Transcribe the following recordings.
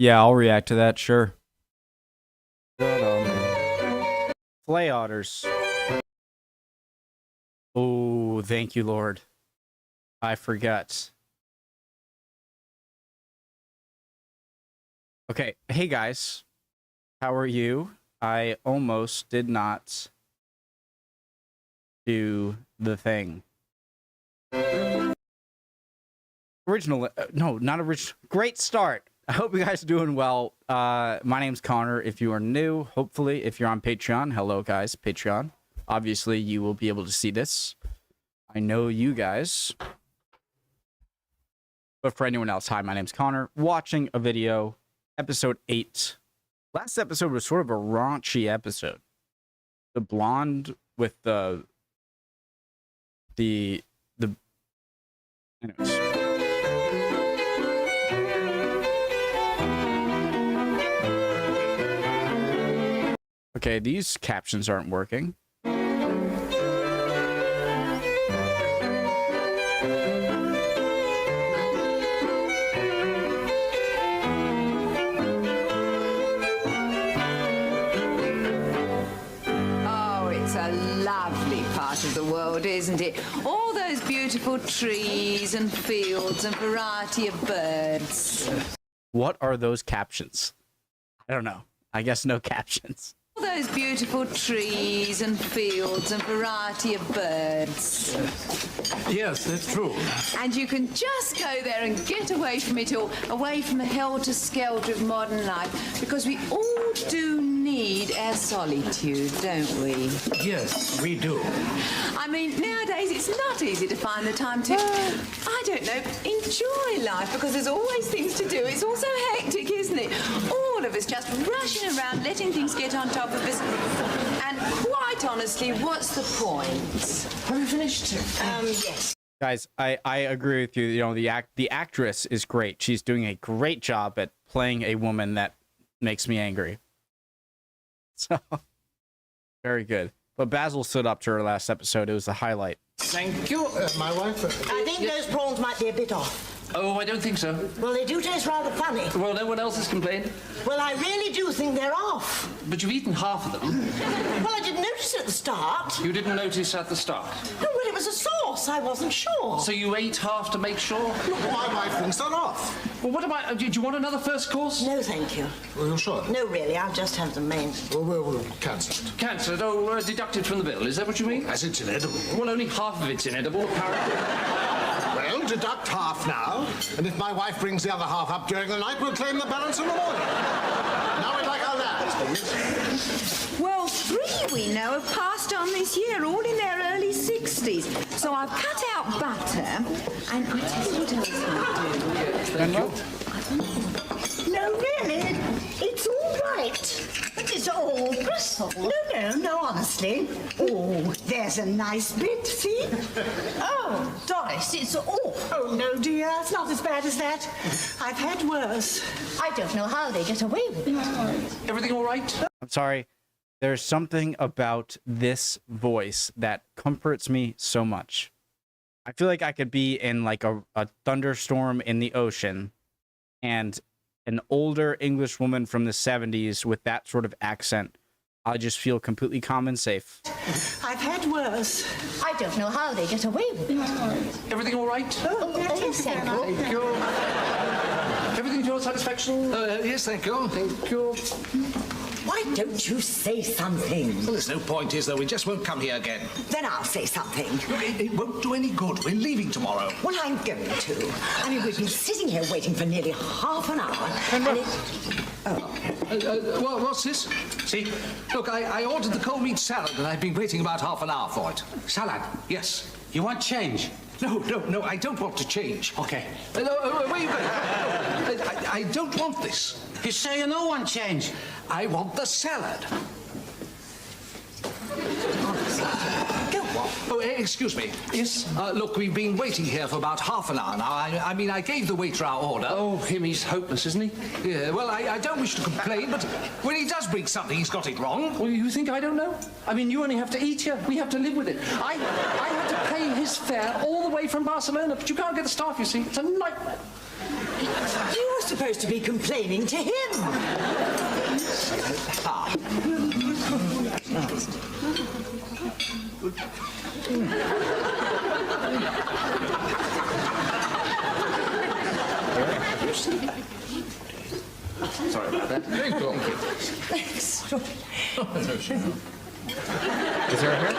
Yeah, I'll react to that, sure. Flay otters. Oh, thank you, Lord. I forgot. Okay, hey guys. How are you? I almost did not do the thing. Original, no, not original. Great start. I hope you guys are doing well. My name's Connor. If you are new, hopefully, if you're on Patreon, hello guys, Patreon. Obviously, you will be able to see this. I know you guys. But for anyone else, hi, my name's Connor. Watching a video, episode 8. Last episode was sort of a raunchy episode. The blonde with the anyways. Okay, these captions aren't working. Lovely part of the world, isn't it? All those beautiful trees and fields and variety of birds. What are those captions? I don't know. I guess no captions. All those beautiful trees and fields and variety of birds. Yes, that's true. And you can just go there and get away from it all, away from the helter-skelter of modern life, because we all do need our solitude, don't we? Yes, we do. I mean, nowadays it's not easy to find the time to, I don't know, enjoy life, because there's always things to do. It's all so hectic, isn't it? All of us just rushing around, letting things get on top of us. And quite honestly, what's the point? Have you finished? Yes. Guys, I agree with you. You know, the actress is great. She's doing a great job at playing a woman that makes me angry. So, very good. But Basil stood up to her last episode. It was the highlight. Thank you. My wife... I think those prawns might be a bit off. Oh, I don't think so. Well, they do taste rather funny. Well, no one else has complained. Well, I really do think they're off. But you've eaten half of them. Well, I didn't notice at the start. You didn't notice at the start. Oh, well, it was a sauce. I wasn't sure. So you ate half to make sure? Look, my wife thinks they're off. Well, what about... do you want another first course? No, thank you. Well, you're sure? No, really, I'll just have the main. Well, we'll cancel it. Cancelled? Oh, deducted from the bill. Is that what you mean? As it's inedible. Well, only half of it's inedible, apparently. Well, deduct half now, and if my wife brings the other half up during the night, we'll claim the balance in the morning. Now we'd like our lads, please. Well, 3 we know have passed on this year, all in their early 60s. So I've cut out butter, and I tell you what else I do. No, really, it's all right. But it's all Bristol. No, honestly. Oh, there's a nice bit, see? Oh, Doris, it's all. Oh, no, dear, it's not as bad as that. I've had worse. I don't know how they get away with it. Everything all right? I'm sorry. There's something about this voice that comforts me so much. I feel like I could be in like a thunderstorm in the ocean, and an older English woman from the 70s with that sort of accent, I just feel completely calm and safe. I've had worse. I don't know how they get away with it. Everything all right? Oh, yes, thank you. Thank you. Everything to your satisfaction? Yes, thank you. Thank you. Why don't you say something? Well, there's no point, is there? We just won't come here again. Then I'll say something. Look, it won't do any good. We're leaving tomorrow. Well, I'm going to. I mean, we've been sitting here waiting for nearly half an hour. And What's this? See? Look, I ordered the cold meat salad, and I've been waiting about half an hour for it. Salad? Yes. You want change? No, I don't want to change. Okay. Where are you going? I don't want this. You say you don't want change? I want the salad. go on. Oh, excuse me. Yes? Look, we've been waiting here for about half an hour now. I mean, I gave the waiter our order. Oh, him, he's hopeless, isn't he? Yeah, well, I don't wish to complain, but when he does bring something, he's got it wrong. Well, you think I don't know? I mean, you only have to eat here. We have to live with it. I had to pay his fare all the way from Barcelona, but you can't get the staff, you see. It's a nightmare. You supposed to be complaining to him. Sorry about that. Very cool. Is there a hair?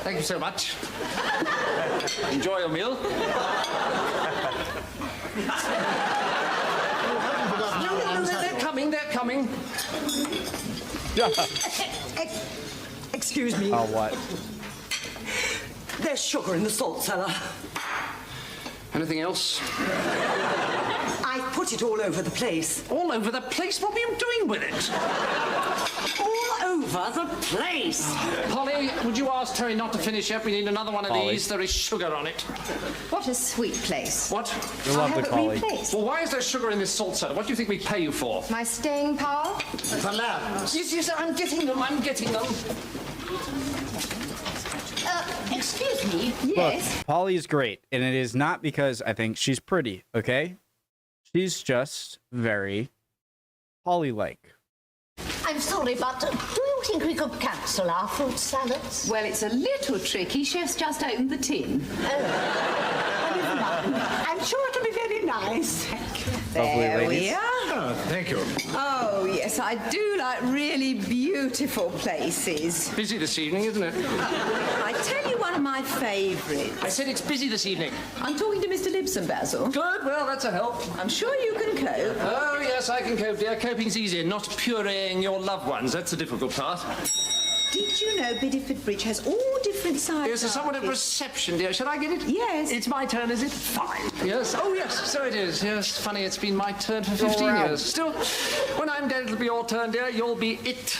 Thank you so much. Enjoy your meal. They're coming, they're coming. Excuse me. Oh, what? There's sugar in the salt cellar. Anything else? I put it all over the place. All over the place? What were you doing with it? All over the place. Polly, would you ask Terry not to finish yet? We need another one of Polly. these. There is sugar on it. What a sweet place. What? You're lovely, Polly. Well, why is there sugar in this salt cellar? What do you think we pay you for? My staying power? The lambs. Yes, I'm getting them. I'm getting them. Excuse me. Yes. Look, Polly is great, and it is not because I think she's pretty, okay? She's just very Polly-like. I'm sorry, but do you think we could cancel our fruit salads? Well, it's a little tricky. Chef's just opened the tin. Never mind. I'm sure it'll be very nice. There ladies. we are. Oh, thank you. Oh, yes, I do like really beautiful places. Busy this evening, isn't it? I tell you one of my favourites. I said it's busy this evening. I'm talking to Mr. Libson, Basil. Good, well, that's a help. I'm sure you can cope. Oh, yes, I can cope, dear. Coping's easier, not pureeing your loved ones. That's the difficult part. Did you know Bideford Bridge has all different sides? Yes, there's someone at reception, dear. Shall I get it? Yes. It's my turn, is it? Fine. Yes. Oh, yes, so it is. Yes, funny, it's been my turn for 15 years. Still, when I'm dead, it'll be your turn, dear. You'll be it.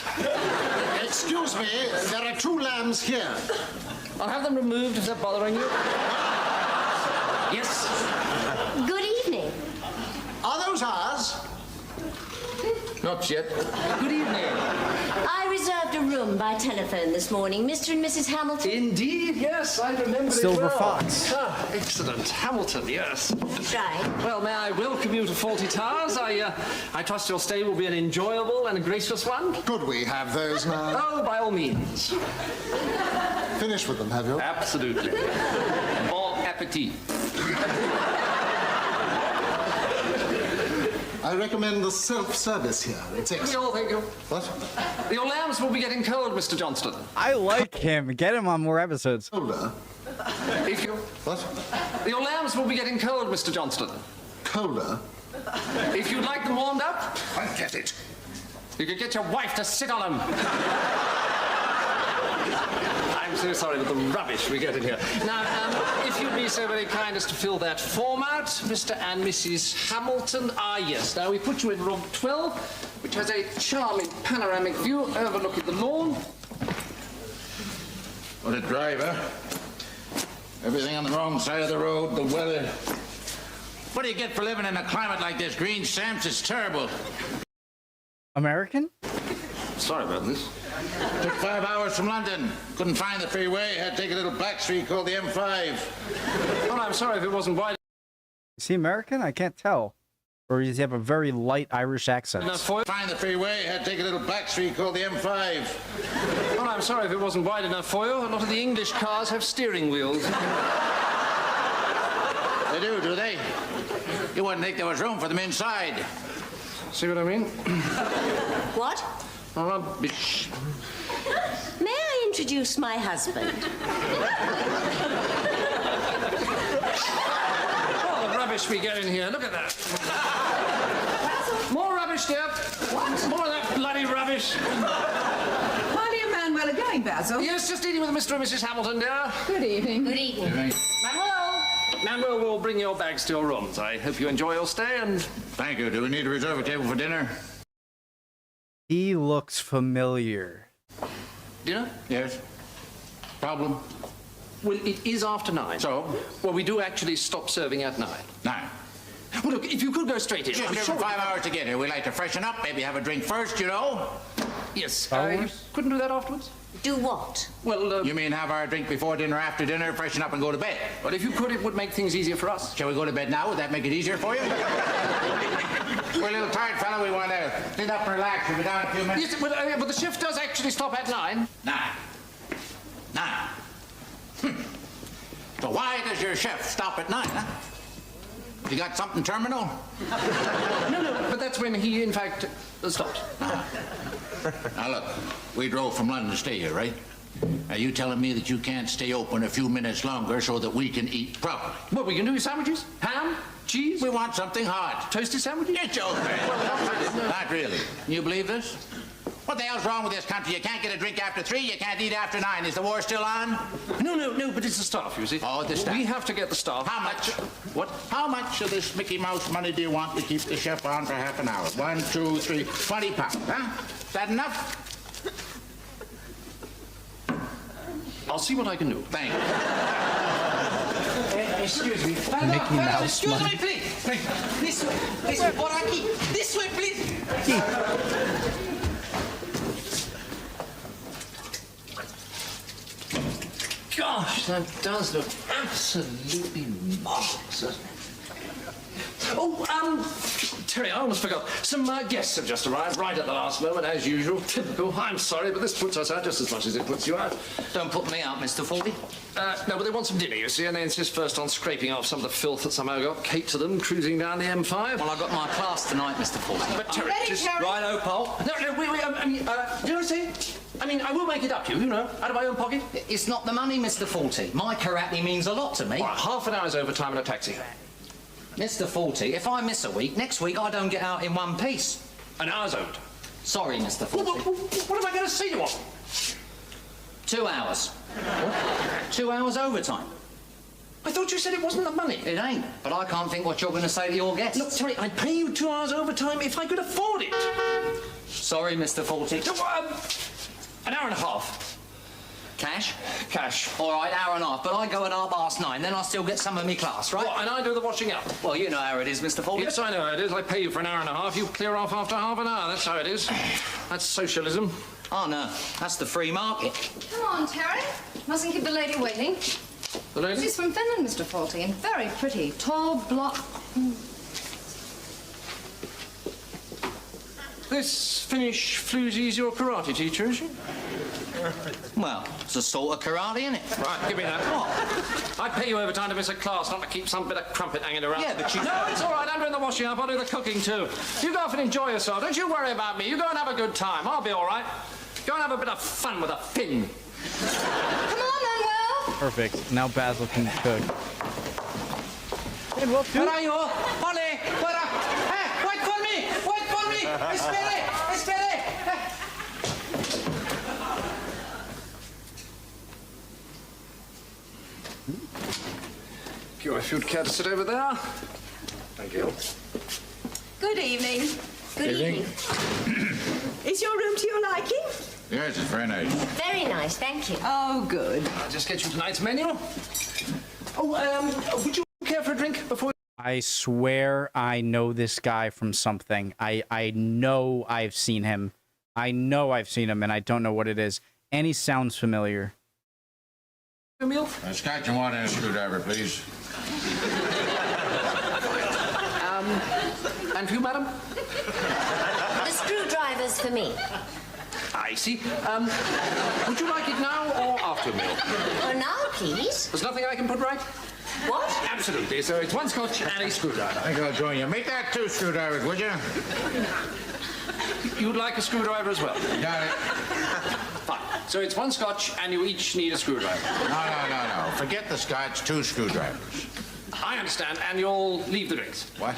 Excuse me, there are 2 lambs here. I'll have them removed if they're bothering you. Yes. Good evening. Are those ours? Not yet. Good evening. I reserved a room by telephone this morning. Mr. and Mrs. Hamilton. Indeed, yes, I remember Silver it well. Fox. Ah, excellent. Hamilton, yes. Right. Well, may I welcome you to Fawlty Towers. I trust your stay will be an enjoyable and a gracious one. Could we have those now? Oh, by all means. Finished with them, have you? Absolutely. Bon appetit. I recommend the self-service here. It's excellent. Thank you. What? Your lambs will be getting cold, Mr. Johnston. I like him. Get him on more episodes. Colder? If you... What? Your lambs will be getting cold, Mr. Johnston. Colder? If you'd like them warmed up, I'll get it. you could get your wife to sit on them. I'm so sorry for the rubbish we get in here. Now, if you'd be so very kind as to fill that form out, Mr. and Mrs. Hamilton. Ah, yes. Now, we put you in room 12, which has a charming panoramic view overlooking the lawn. What a driver. Everything on the wrong side of the road, the weather. What do you get for living in a climate like this? Green stamps, it's terrible. American? Sorry about this. Took 5 hours from London. Couldn't find the freeway. Had to take a little back street called the M5. Well, I'm sorry if it wasn't wide Is he American? I can't tell. Or does he have a very light Irish accent? enough for you. Find the freeway. Had to take a little back street called the M5. Well, I'm sorry if it wasn't wide enough for you. A lot of the English cars have steering wheels. They do they? You wouldn't think there was room for them inside. See what I mean? What? Rubbish. May I introduce my husband? Oh, the rubbish we get in here. Look at that. More rubbish, dear. What? More of that bloody rubbish. Polly and Manuel are going, Basil. Yes, just eating with Mr. and Mrs. Hamilton, dear. Good evening. Good evening. Manuel will bring your bags to your rooms. I hope you enjoy your stay and... Thank you. Do we need to reserve a table for dinner? He looks familiar. Dinner? Yes. Problem? Well, it is after 9. So? Well, we do actually stop serving at 9. 9. Well, look, if you could go straight in. Just I'm give sure them 5 hours to get here. We like to freshen up, maybe have a drink first, you know. Yes. Hours? You couldn't do that afterwards? Do what? Well, You mean have our drink before dinner, after dinner, freshen up and go to bed? well, if you could, it would make things easier for us. Shall we go to bed now? Would that make it easier for you? We're a little tired, fella. We want to clean up and relax. We'll be down in a few minutes. Yes, but the shift does actually stop at 9. 9. So why does your chef stop at 9, huh? You got something terminal? No, but that's when he, in fact, stopped. Now look, we drove from London to stay here, right? Are you telling me that you can't stay open a few minutes longer so that we can eat properly? What we can do is sandwiches, ham, cheese. We want something hot. Toasted sandwiches? You're joking. Not really. You believe this? What the hell's wrong with this country? You can't get a drink after 3, you can't eat after 9. Is the war still on? No, but it's the staff, you see. Oh, the staff. We have to get the staff. How much? What? How much of this Mickey Mouse money do you want to keep the chef on for half an hour? 1, 2, 3, 20 pounds, huh? Is that enough? I'll see what I can do. Thank you. Excuse me. Mickey Mouse Excuse money. me, please. This way, Boraki. This way, please. Gosh, that does look absolutely marvelous, doesn't it? Oh, Terry, I almost forgot. Some guests have just arrived right at the last moment, as usual. Typical. I'm sorry, but this puts us out just as much as it puts you out. Don't put me out, Mr. Fawlty. No, but they want some dinner, you see, and they insist first on scraping off some of the filth that somehow got Kate to them cruising down the M5. Well, I've got my class tonight, Mr. Fawlty. But Terry, just... Righto, Pole. No, wait, I mean, do you know what I'm saying? I mean, I will make it up to you, you know, out of my own pocket. It's not the money, Mr. Fawlty. My karate means a lot to me. All right, half an hour's overtime in a taxi. Mr. Fawlty, if I miss a week, next week I don't get out in one piece. An hour's overtime. Sorry, Mr. What, Fawlty. what am I going to say to you? 2 hours. What? 2 hours overtime. I thought you said it wasn't the money. It ain't, but I can't think what you're going to say to your guests. Look, Terry, I'd pay you 2 hours overtime if I could afford it. Sorry, Mr. Fawlty. No, an hour and a half. Cash? Cash. All right, hour and a half, but I go at 9:30, then I still get some of me class, right? What, and I do the washing up. Well, you know how it is, Mr. Fawlty. Yes, I know how it is. I pay you for an hour and a half. You clear off after half an hour. That's how it is. That's socialism. Oh, no, that's the free market. Come on, Terry. Mustn't keep the lady waiting. The lady? She's from Finland, Mr. Fawlty, and very pretty. Tall, blonde. This Finnish floozy's your karate teacher, is she? Well, it's a sort of karate, isn't it? Right, give me that. What? I pay you overtime to miss a class, not to keep some bit of crumpet hanging around. Yeah, but you... No, it's all right. I'm doing the washing up. I'll do the cooking, too. You go off and enjoy yourself. Don't you worry about me. You go and have a good time. I'll be all right. Go and have a bit of fun with a Finn. Come on, Manuel. Perfect. Now Basil can cook. And well, Where are you? Ollie, where are... Hey, wait for me! Wait for me! Espere! Espere! If you'd care to sit over there. Thank you. Good evening. Good evening. Is your room to your liking? Yes, it's very nice. Very nice, thank you. Oh, good. I'll just get you tonight's menu. Oh, would you care for a drink before... I swear I know this guy from something. I know I've seen him. I know I've seen him, and I don't know what it is. And he sounds familiar. Meal? Scotch and water and a screwdriver, please. And for you, madam? The screwdriver's for me. I see. Would you like it now or after a meal? Oh, now, please. There's nothing I can put right? What? Absolutely. So it's 1 scotch and a screwdriver. I think I'll join you. Make that 2 screwdrivers, would you? You'd like a screwdriver as well? Got it. Fine. So it's 1 scotch and you each need a screwdriver. No. Forget the scotch, 2 screwdrivers. I understand, and you'll leave the drinks. What?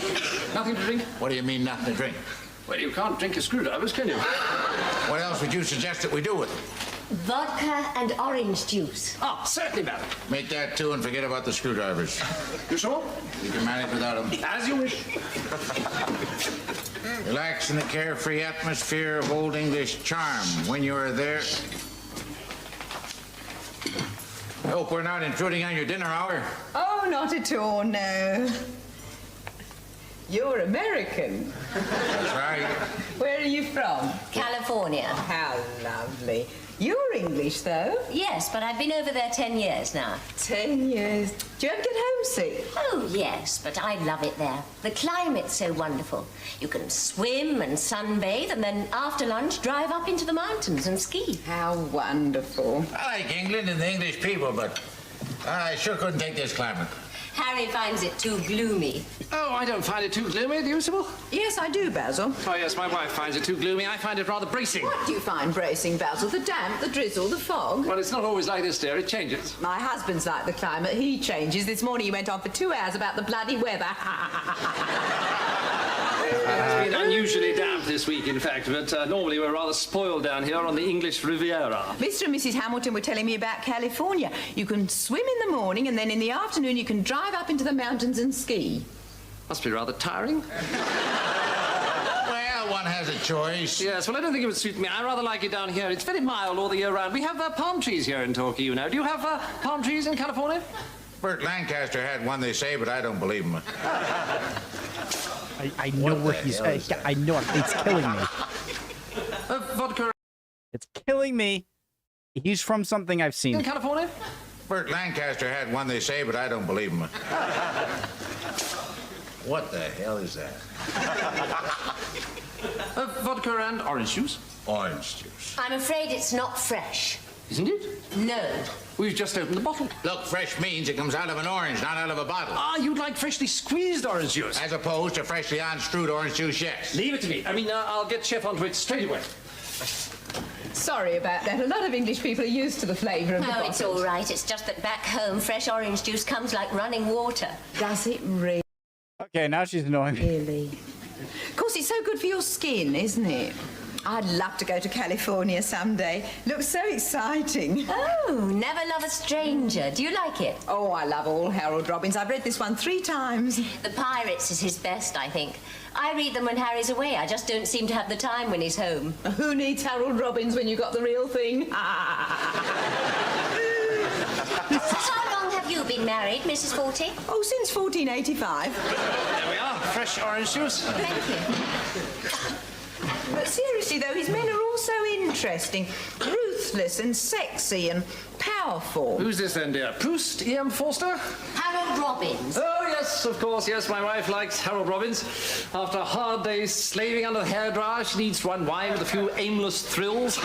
Nothing to drink? What do you mean, nothing to drink? Well, you can't drink your screwdrivers, can you? What else would you suggest that we do with it? Vodka and orange juice. Ah, certainly, madam. Make that 2 and forget about the screwdrivers. You sure? You can manage without them. As you wish. Relax in the carefree atmosphere of Old English charm. When you are there... I hope we're not intruding on your dinner hour. Oh, not at all, no. You're American. That's right. Where are you from? California. How lovely. You're English, though. Yes, but I've been over there 10 years now. 10 years. Do you ever get homesick? Oh, yes, but I love it there. The climate's so wonderful. You can swim and sunbathe and then after lunch drive up into the mountains and ski. How wonderful. I like England and the English people, but I sure couldn't take this climate. Harry finds it too gloomy. Oh, I don't find it too gloomy, do you, Sybil? Yes, I do, Basil. Oh, yes, my wife finds it too gloomy. I find it rather bracing. What do you find bracing, Basil? The damp, the drizzle, the fog? Well, it's not always like this, dear. It changes. My husband's like the climate. He changes. This morning he went on for 2 hours about the bloody weather. It's been unusually damp this week, in fact, but normally we're rather spoiled down here on the English Riviera. Mr. and Mrs. Hamilton were telling me about California. You can swim in the morning and then in the afternoon you can drive up into the mountains and ski. Must be rather tiring. Well, one has a choice. Yes, well, I don't think it would suit me. I rather like it down here. It's very mild all the year round. We have palm trees here in Torquay, you know. Do you have palm trees in California? Burt Lancaster had one, they say, but I don't believe him. I know where he's. I know it's killing me. Vodka It's killing me. He's from something I've in seen. California? Burt Lancaster had one, they say, but I don't believe him. What the hell is that? Vodka and orange juice. Orange juice. I'm afraid it's not fresh. Isn't it? No. We've just opened the bottle. Look, fresh means it comes out of an orange, not out of a bottle. Ah, you'd like freshly squeezed orange juice. As opposed to freshly unstrewed orange juice, yes. Leave it to me. I mean, I'll get Chef onto it straight away. Sorry about that. A lot of English people are used to the flavour of the No, bottles. it's all right. It's just that back home, fresh orange juice comes like running water. Does it really? Okay, now she's annoying me. Really? Of course, it's so good for your skin, isn't it? I'd love to go to California someday. Looks so exciting. Oh, Never Love a Stranger. Do you like it? Oh, I love all Harold Robbins. I've read this one 3 times. The Pirates is his best, I think. I read them when Harry's away. I just don't seem to have the time when he's home. Who needs Harold Robbins when you got the real thing? How long have you been married, Mrs. Fawlty? Oh, since 1485. There we are. Fresh orange juice. Thank you. But seriously, though, his men are all so interesting. Ruthless and sexy and powerful. Who's this then, dear? Proust? E.M. Forster? Harold Robbins. Oh, yes, of course, yes. My wife likes Harold Robbins. After a hard day's slaving under the hairdryer, she needs to unwind with a few aimless thrills.